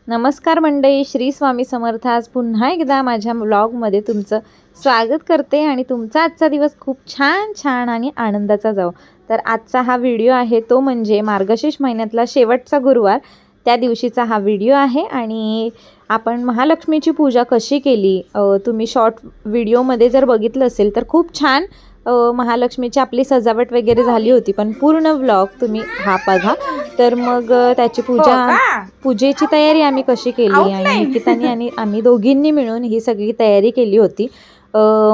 नमस्कार मंडळी, श्री स्वामी समर्थ. आज पुन्हा एकदा माझ्या व्लॉगमध्ये तुमचं स्वागत करते आणि तुमचा आजचा दिवस खूप छान आणि आनंदाचा जाओ. तर आजचा हा व्हिडिओ आहे तो म्हणजे मार्गशीर्ष महिन्यातला शेवटचा गुरुवार, त्या दिवशीचा हा व्हिडिओ आहे. आणि आपण महालक्ष्मीची पूजा कशी केली तुम्ही शॉर्ट व्हिडिओमध्ये जर बघितलं असेल तर खूप छान महालक्ष्मीची आपली सजावट वगैरे झाली होती. पण पूर्ण व्लॉग तुम्ही हा बघा. तर मग त्याची पूजेची तयारी आम्ही कशी केली आणि निकिताने आणि आम्ही दोघींनी मिळून ही सगळी तयारी केली होती.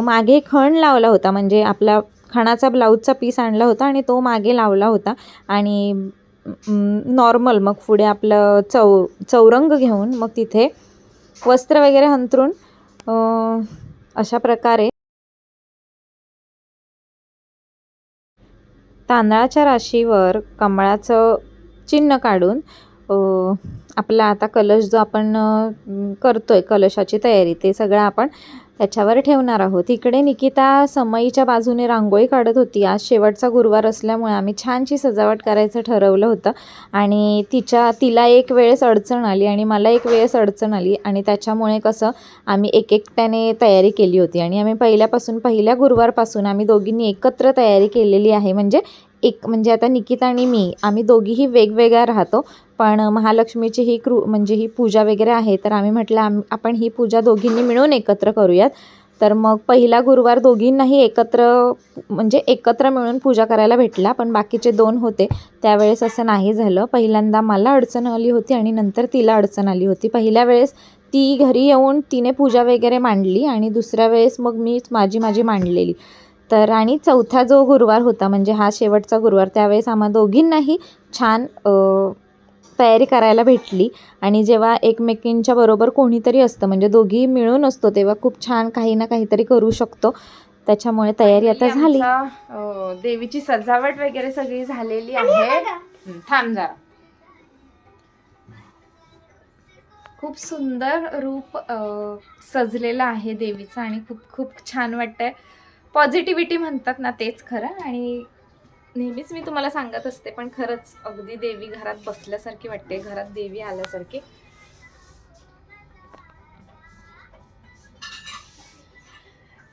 मागे खण लावला होता, म्हणजे आपला खणाचा ब्लाऊजचा पीस आणला होता आणि तो मागे लावला होता. आणि नॉर्मल मग पुढे आपलं चौरंग घेऊन मग तिथे वस्त्र वगैरे अंथरून अशा प्रकारे तांदळाच्या राशीवर कमळाचं चिन्ह काढून आपला आता कलश जो आपण करतोय, कलशाची तयारी, ते सगळं आपण त्याच्यावर ठेवणार आहोत. इकडे निकिता समईच्या बाजूने रांगोळी काढत होती. आज शेवटचा गुरुवार असल्यामुळे आम्ही छानशी सजावट करायचं ठरवलं होतं. आणि तिला एक वेळेस अडचण आली आणि मला एक वेळेस अडचण आली आणि त्याच्यामुळे कसं आम्ही एकट्याने तयारी केली होती. आणि आम्ही पहिल्या गुरुवारपासून आम्ही दोघींनी एकत्र तयारी केलेली आहे. म्हणजे आता निकिता आणि मी आम्ही दोघीही वेगवेगळ्या राहतो, पण महालक्ष्मीची ही पूजा वगैरे आहे, तर आम्ही म्हटलं आपण ही पूजा दोघींनी मिळून एकत्र करूयात. तर मग पहिला गुरुवार दोघींनाही एकत्र मिळून पूजा करायला भेटला, पण बाकीचे 2 होते त्यावेळेस असं नाही झालं. पहिल्यांदा मला अडचण आली होती आणि नंतर तिला अडचण आली होती. पहिल्या वेळेस ती घरी येऊन तिने पूजा वगैरे मांडली आणि दुसऱ्या वेळेस मग मी माझी मांडलेली. तर आणि चौथा जो गुरुवार होता, म्हणजे हा शेवटचा गुरुवार, त्यावेळेस आम्हा दोघींनाही छान तयारी करायला भेटली. आणि जेव्हा एकमेकींच्या बरोबर कोणीतरी असतं, म्हणजे दोघी मिळून असतो, तेव्हा खूप छान काही ना काहीतरी करू शकतो. त्याच्यामुळे तयारी आता झाली. देवीची सजावट वगैरे सगळी झालेली आहे. थांब जरा. खूप सुंदर रूप सजलेलं आहे देवीचं आणि खूप खूप छान वाटतंय. पॉझिटिव्हिटी म्हणतात ना, तेच खरं. आणि नेहमीच मी तुम्हाला सांगत असते, पण खरंच अगदी देवी घरात बसल्यासारखी वाटते, घरात देवी आल्यासारखी.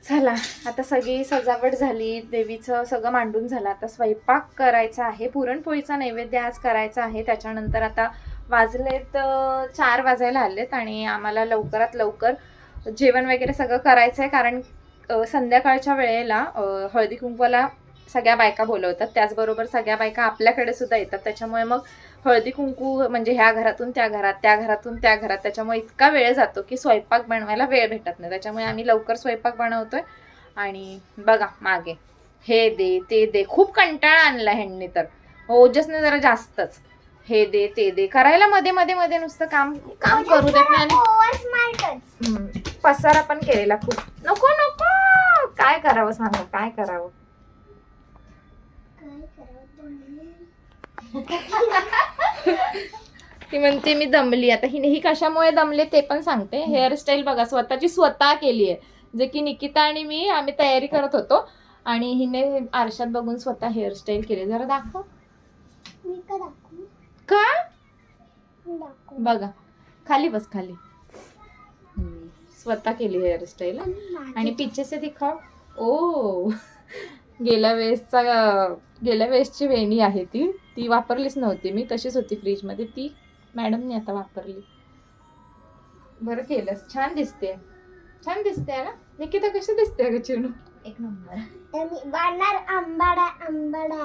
चला, आता सगळी सजावट झाली, देवीचं सगळं मांडून झालं. आता स्वयंपाक करायचा आहे, पुरणपोळीचा नैवेद्य आज करायचा आहे. त्याच्यानंतर आता वाजलेत 4 वाजायला आलेत आणि आम्हाला लवकरात लवकर जेवण वगैरे सगळं करायचं आहे. कारण संध्याकाळच्या वेळेला हळदी कुंकवाला सगळ्या बायका बोलवतात, त्याचबरोबर सगळ्या बायका आपल्याकडे सुद्धा येतात. त्याच्यामुळे मग हळदी कुंकू म्हणजे ह्या घरातून त्या घरात, त्या घरातून त्या घरात, त्याच्यामुळे इतका वेळ जातो की स्वयंपाक बनवायला वेळ भेटत नाही. त्याच्यामुळे आम्ही लवकर स्वयंपाक बनवतोय. आणि बघा मागे हे दे ते दे, खूप कंटाळा आणला ह्यांनी, तर ओजसने जरा जास्तच हे दे ते दे करायला, मध्ये नुसतं काम करू देत नाही. पसारा पण केलेला खूप. नको काय करावं सांगा, काय करावं. ती म्हणते मी दमली. आता ही कशामुळे दमले ते पण सांगते. हेअरस्टाईल बघा, स्वतः केली आहे, जे की निकिता आणि मी आम्ही तयारी करत होतो आणि हिने आरशात बघून स्वतः हेअरस्टाईल केली. जरा दाखव. का बघा, खाली बस, खाली. स्वतः केली हेअरस्टाईल. आणि पीछे से दिखाव. ओ, गेल्या वेळेसची वेणी आहे ती वापरलीच नव्हती मी, तशीच होती फ्रीजमध्ये, ती मॅडमने आता वापरली. बरं केलंस, छान दिसते ना निकिता. कशी दिसते ग चिनू? एक नंबर.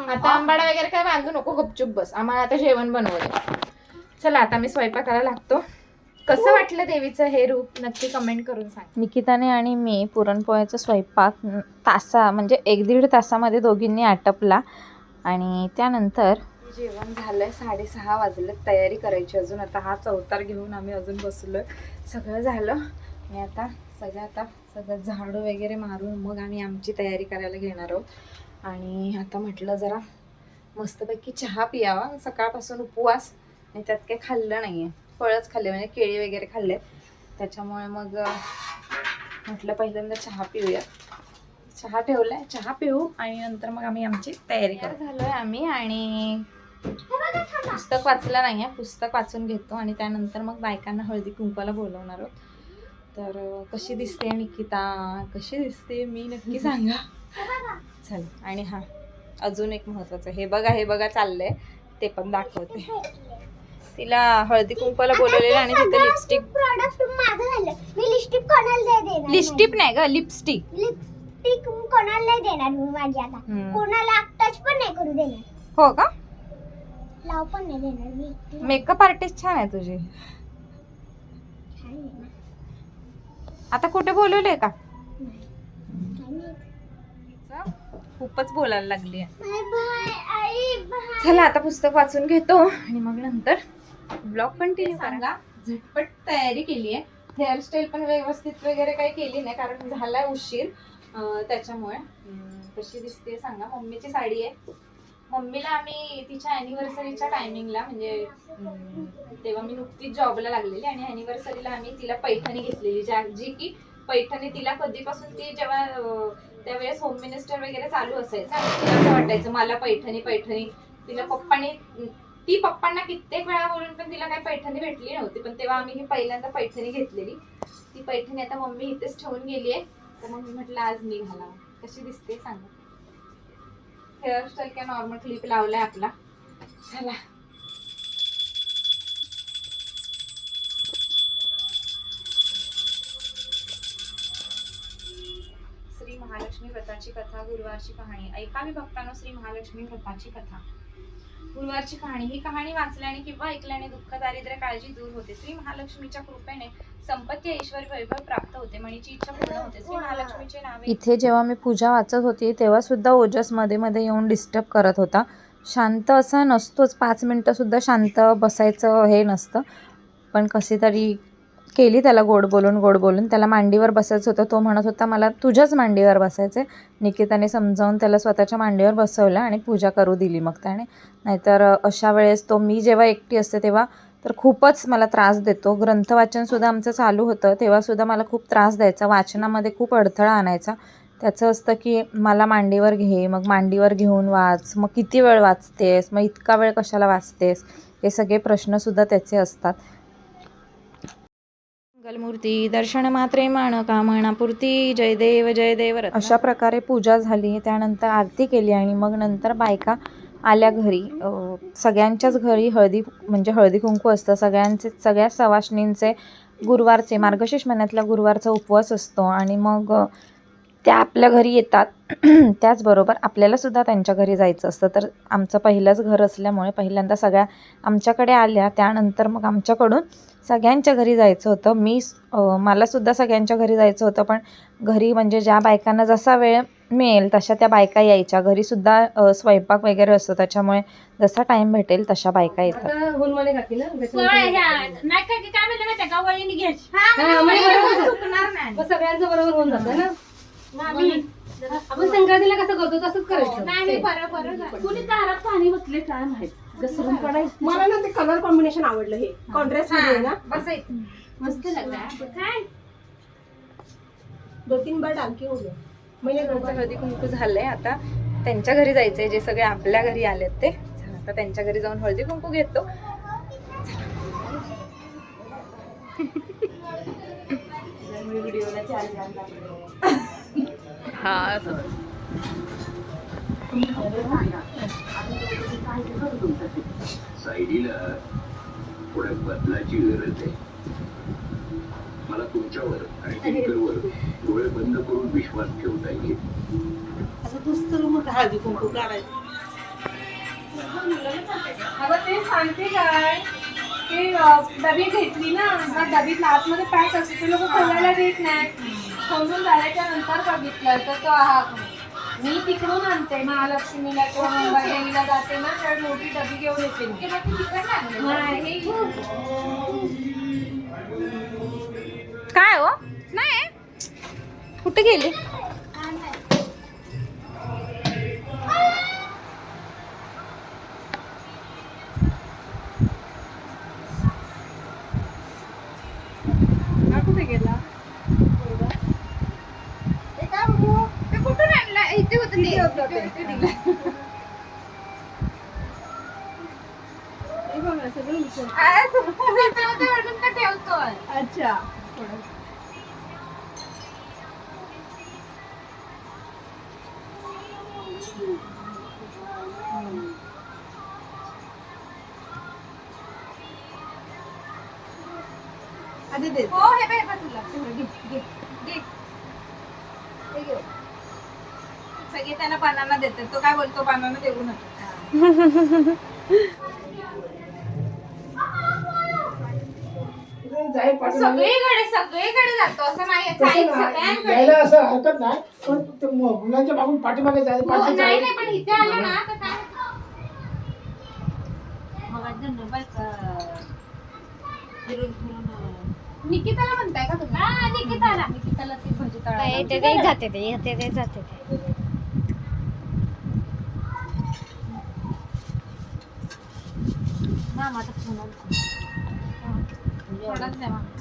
आता आंबाडा वगैरे काय बांधू नको, गपचूप बस. आम्हाला आता जेवण बनवलं. चला, आता मी स्वयंपाकाला लागतो. कसं वाटलं देवीचं हे रूप नक्की कमेंट करून सांग. निकिताने आणि मी पुरणपोळ्याचा स्वयंपाक 1-1.5 तासामध्ये दोघींनी आटपला. आणि त्यानंतर जेवण झालंय. 6:30 वाजले. तयारी करायची अजून. आता हा चौतार घेऊन आम्ही अजून बसलोय. सगळं झालं आणि आता सगळं झाडू वगैरे मारून मग आम्ही आमची तयारी करायला घेणार आहोत. आणि आता म्हटलं जरा मस्तपैकी चहा पियावा. सकाळपासून उपवास आणि त्यात काही खाल्लं नाहीये, फळच खाल्ले, म्हणजे केळी वगैरे खाल्ले. त्याच्यामुळे मग म्हटलं पहिल्यांदा चहा पिऊया. चहा ठेवलाय, चहा पिऊ आणि नंतर मग आम्ही आमची तयारी झालोय आम्ही. आणि पुस्तक वाचलं नाही आहे, पुस्तक वाचून घेतो आणि त्यानंतर मग बायकांना हळदी कुंकवाला बोलवणार आहोत. तर कशी दिसते निकिता, कशी दिसते मी नक्की सांगा. चल, आणि हा अजून एक महत्वाचं, हे बघा चाललंय ते पण दाखवते. तिला हळदी कुंकवाला बोलवलेलं आणि तिथे लिपस्टिक प्रोडक्ट माझं झालं. मी लिपस्टिक कोणाला देणार? लिपस्टिक नाही ग, लिपस्टिक. लिपस्टिक कोणाला देणार मी माझी आता? कोणाला टच पण नाही करू देणार. हो का? लाव पण नाही देणार मी. मेकअप आर्टिस्ट छान आहे तुझी. आता कुठे बोलवले का? खूपच बोलायला लागली आहे. बाय बाय आई बाय. चला आता पुस्तक वाचून घेतो आणि मग नंतर ब्लॉग कंटिन्यू करा. झटपट तयारी केली आहे. हेअरस्टाईल पण व्यवस्थित वगैरे काही केली नाही कारण झालाय उशीर, त्याच्यामुळे. कशी दिसते सांगा. मम्मीची साडी आहे. मम्मीला आम्ही तिच्या ॲनिव्हर्सरीच्या टायमिंगला, म्हणजे तेव्हा मी नुकतीच जॉबला लागलेली आणि ॲनिव्हर्सरीला आम्ही तिला पैठणी घेतलेली, जी की पैठणी तिला कधीपासून ती जेव्हा त्यावेळेस होम मिनिस्टर वगैरे चालू असायचं आणि तिला असं वाटायचं मला पैठणी. तिला पप्पांना कित्येक वेळा बोलून पण तिला काही पैठणी भेटली नव्हती, पण तेव्हा आम्ही ही पहिल्यांदा पैठणी घेतलेली. ती पैठणी आता मम्मी इथेच ठेवून गेली आहे, तर मग मी म्हटलं आज मी घालावं. कशी दिसते सांगा. हेअरस्टाईल काय नॉर्मल क्लिप लावलाय आपला. चला श्री महालक्ष्मी व्रताची कथा, गुरुवारची कहाणी. ऐकावी भक्तांनो श्री महालक्ष्मी व्रताची कथा. गुरुवारची कहाणी. ही कहाणी वाचल्याने किंवा ऐकल्याने दुःख, दारिद्र्य, काळजी दूर होते. श्री महालक्ष्मीच्या कृपेने संपत्ती, ऐश्वर, वैभव प्राप्त होते. मनीची इच्छा पूर्ण होते. श्री महालक्ष्मीचे नावे. इथे जेव्हा मी पूजा वाचत होती तेव्हा सुद्धा ओजस मध्ये येऊन डिस्टर्ब करत होता. शांत असा नसतोच, 5 मिनिटं सुद्धा शांत बसायचं हे नसतं, पण कशी तरी केली त्याला गोड बोलून. त्याला मांडीवर बसायचं होतं. तो म्हणत होता मला तुझ्याच मांडीवर बसायचं. निकिताने समजावून त्याला स्वतःच्या मांडीवर बसवलं आणि पूजा करू दिली मग त्याने. नाहीतर अशा वेळेस तो, मी जेव्हा एकटी असते तेव्हा तर खूपच मला त्रास देतो. ग्रंथ वाचनसुद्धा आमचं चालू होतं तेव्हासुद्धा मला खूप त्रास द्यायचा. वाचनामध्ये खूप अडथळा आणायचा. त्याचं असतं की मला मांडीवर घे, मग मांडीवर घेऊन वाच, मग किती वेळ वाचतेस, मग इतका वेळ कशाला वाचतेस, हे सगळे प्रश्नसुद्धा त्याचे असतात. मंगलमूर्ती दर्शन मात्रे मान कामनापूर्ती, जय देव. अशा प्रकारे पूजा झाली. त्यानंतर आरती केली आणि मग नंतर बायका आल्या घरी. सगळ्यांच्याच घरी हळदी कुंकू असतं. सगळ्या सवाष्णींचे गुरुवारचे, मार्गशीर्ष महिन्यातल्या गुरुवारचा उपवास असतो आणि मग त्या आपल्या घरी येतात. त्याचबरोबर आपल्यालासुद्धा त्यांच्या घरी जायचं असतं. तर आमचं पहिलंच घर असल्यामुळे पहिल्यांदा सगळ्या आमच्याकडे आल्या. त्यानंतर मग आमच्याकडून सगळ्यांच्या घरी जायचं होतं. मलासुद्धा सगळ्यांच्या घरी जायचं होतं, पण घरी म्हणजे ज्या बायकांना जसा वेळ मिळेल तशा त्या बायका यायच्या. घरीसुद्धा स्वयंपाक वगैरे असतो, त्याच्यामुळे जसा टाईम भेटेल तशा बायका येतात. सगळ्यांचं बरोबर होऊन जातं ना. आपण संक्रांतीला कसं करतो तसंच करायचं. कुणी दारात पाणी बसले काय माहित. मला ना ते कलर कॉम्बिनेशन आवडलं. हे कॉन्ट्रास्ट मध्ये ना मस्त काय 2-3 बार टाकी हो गया. हळदी कुंकू झालंय. आता त्यांच्या घरी जायचंय, जे सगळे आपल्या घरी आलेत ते. आता त्यांच्या घरी जाऊन हळदी कुंकू घेतो. हा सायलीला थोड्या बदलाची गरज आहे. मला तुमच्यावर आणि टिंकरवर डोळे बंद करून विश्वास ठेवता येईल. हळदी कुंकू काढायचं. अगं ते सांगते काय की डबी घेतली ना, डबीत आतमध्ये पॅक असते, ते लोक खोलायला देत नाही. खोलून झाल्याच्या नंतर बघितलं तर तो मी तिकडून आणते महालक्ष्मीला किंवा मुंबई देवीला जाते ना, तर मोठी डबी घेऊन येते. काय हो? नाही कुठे गेली? कुठे गेला? ते कुठून आणला? इथे होतं ते. अच्छा आधी दे हो हे बघ तुला सगळे त्यांना बनाना देते. तो काय बोलतो बनाना देऊ नका. सगळीकडे जातो असं नाही. यायला असं हरकत नाही, पण ते मुलांच्या मागून पाठीमागे जायचं नाही पण इथे आलं ना तर काय निकिताला म्हणताय का तुम्ही? हा निकिताला ती भजी तळायला जाते ते जाते ते मामाचा फोन थोडाच द्या मामा.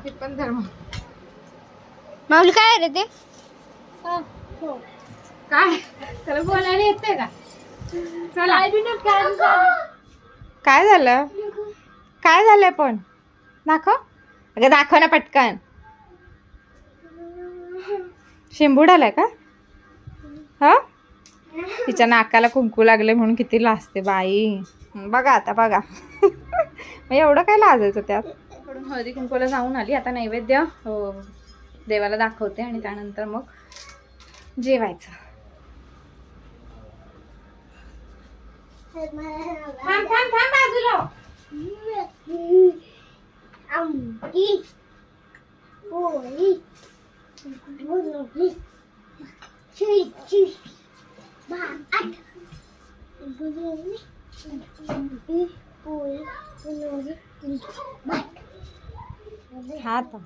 हे पण धर्म माऊली काय रे ते काय त्याला बोलायला येते का? चला काय झालं? काय झालंय पण दाखव. अगं दाखव ना पटकन. शेंबूड आलाय का? हा तिच्या नाकाला कुंकू लागले म्हणून किती लाजते बाई. बघा आता बघा. मग एवढं काय लाजायचं त्यात. कडून हळदी कुंकूला जाऊन आली. आता नैवेद्य देवाला दाखवते आणि त्यानंतर मग जेवायचं. थांब बाजूला. आमटी पोळी गुलाबी चिची भात गुलाबी आमटी पोळी गुलाबी भात. हा आता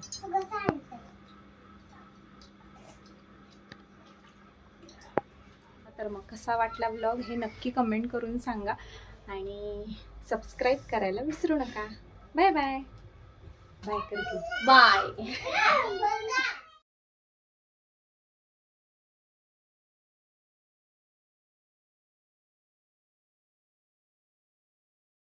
तर मग कसा वाटला व्लॉग हे नक्की कमेंट करून सांगा आणि सबस्क्राईब करायला विसरू नका. Bye bye. बाय करते. बाय.